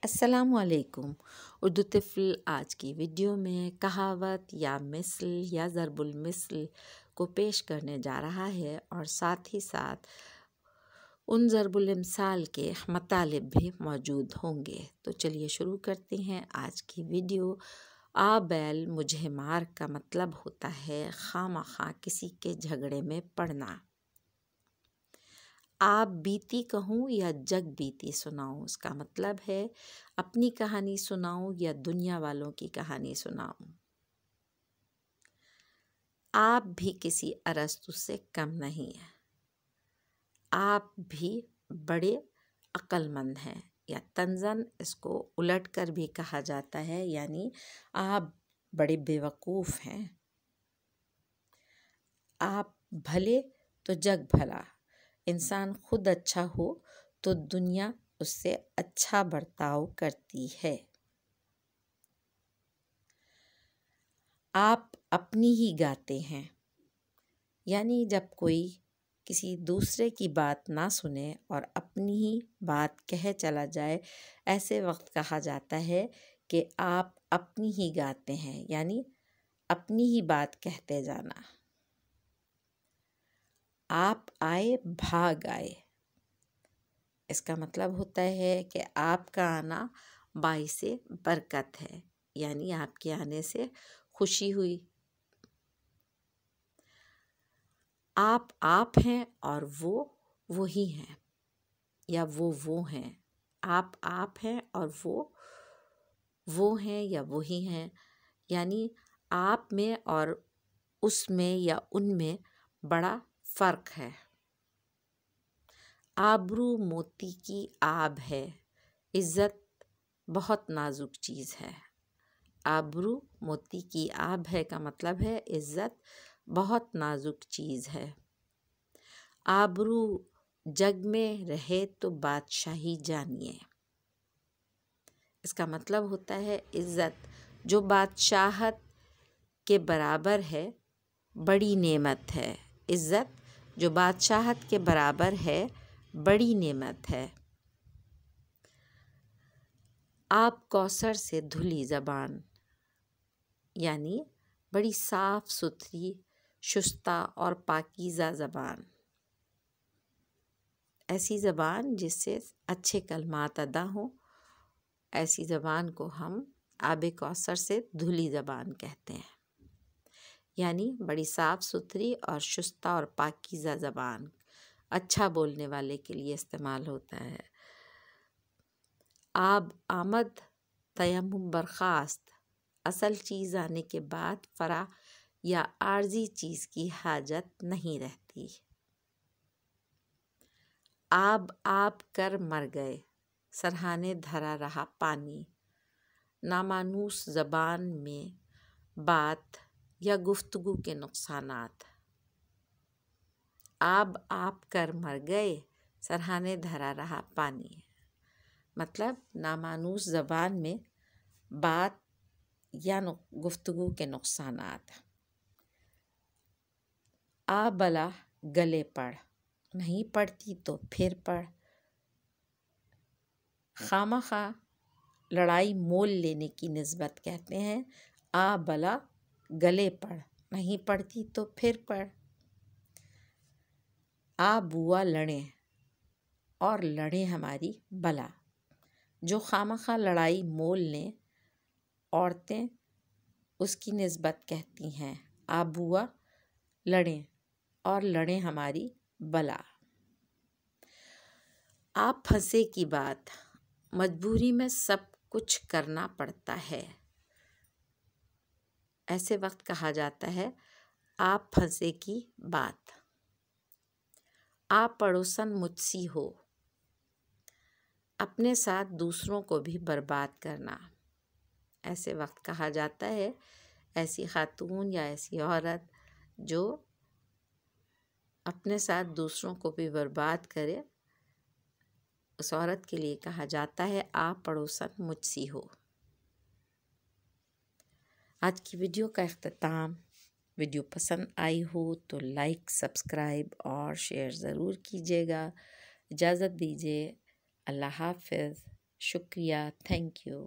السلام علیکم۔ اردو طفل آج کی ویڈیو میں کہاوت یا مثل یا ضرب المثل کو پیش کرنے جا رہا ہے اور ساتھ ہی ساتھ ان ضرب الامثال کے مطالب بھی موجود ہوں گے۔ تو چلیے شروع کرتے ہیں آج کی ویڈیو۔ آ بیل مجھے مار کا مطلب ہوتا ہے خواہ مخواہ کسی کے جھگڑے میں پڑنا۔ آپ بیتی کہوں یا جگ بیتی سناؤں، اس کا مطلب ہے اپنی کہانی سناؤں یا دنیا والوں کی کہانی سناؤں۔ آپ بھی کسی ارسطو سے کم نہیں ہیں، آپ بھی بڑے عقل مند ہیں، یا طنزاً اس کو الٹ کر بھی کہا جاتا ہے، یعنی آپ بڑے بیوقوف ہیں۔ آپ بھلے تو جگ بھلا، انسان خود اچھا ہو تو دنیا اس سے اچھا برتاؤ کرتی ہے۔ آپ اپنی ہی گاتے ہیں، یعنی جب کوئی کسی دوسرے کی بات نہ سنے اور اپنی ہی بات کہے چلا جائے، ایسے وقت کہا جاتا ہے کہ آپ اپنی ہی گاتے ہیں، یعنی اپنی ہی بات کہتے جانا۔ آپ آئے بھاگ آئے، اس کا مطلب ہوتا ہے کہ آپ کا آنا باعث برکت ہے، یعنی آپ کے آنے سے خوشی ہوئی۔ آپ ہیں اور وہ وہی ہیں، یا وہ ہیں۔ آپ ہیں اور وہ ہیں یا وہی ہیں، یعنی آپ میں اور اس میں یا ان میں بڑا فرق ہے۔ آبرو موتی کی آب ہے، عزت بہت نازک چیز ہے۔ آبرو موتی کی آب ہے کا مطلب ہے عزت بہت نازک چیز ہے۔ آبرو جگ میں رہے تو بادشاہی جانیے، اس کا مطلب ہوتا ہے عزت جو بادشاہت کے برابر ہے بڑی نعمت ہے۔ عزت جو بادشاہت کے برابر ہے بڑی نعمت ہے۔ آپ کوثر سے دھلی زبان، یعنی بڑی صاف ستھری، شستہ اور پاکیزہ زبان، ایسی زبان جس سے اچھے کلمات ادا ہوں، ایسی زبان کو ہم آب کوثر سے دھلی زبان کہتے ہیں، یعنی بڑی صاف ستھری اور شستہ اور پاکیزہ زبان اچھا بولنے والے کے لیے استعمال ہوتا ہے۔ آب آمد تیمم برخاست، اصل چیز آنے کے بعد فرع یا عارضی چیز کی حاجت نہیں رہتی۔ آب کر مر گئے، سرہانے دھرا رہا پانی، نامانوس زبان میں بات یا گفتگو کے نقصانات۔ آپ کر مر گئے، سرہانے دھرا رہا پانی، مطلب نامانوس زبان میں بات یا گفتگو کے نقصانات۔ آ بلا گلے پڑ، نہیں پڑھتی تو پھر پڑھ، خواہ مخواہ لڑائی مول لینے کی نسبت کہتے ہیں آ بلا گلے پڑ، نہیں پڑھتی تو پھر پڑھ۔ آ بوا لڑیں اور لڑیں ہماری بلا، جو خواہ مخواہ لڑائی مول لیں عورتیں اس کی نسبت کہتی ہیں آ بوا لڑیں اور لڑیں ہماری بلا۔ آپ پھنسے کی بات، مجبوری میں سب کچھ کرنا پڑتا ہے، ایسے وقت کہا جاتا ہے آپ پھنسے کی بات۔ آپ پڑوسن مجھ سی ہو، اپنے ساتھ دوسروں کو بھی برباد کرنا، ایسے وقت کہا جاتا ہے ایسی خاتون یا ایسی عورت جو اپنے ساتھ دوسروں کو بھی برباد کرے، اس عورت کے لیے کہا جاتا ہے آپ پڑوسن مجھ سی ہو۔ آج کی ویڈیو کا اختتام، ویڈیو پسند آئی ہو تو لائک، سبسکرائب اور شیئر ضرور کیجیے گا۔ اجازت دیجیے، اللہ حافظ، شکریہ، تھینک یو.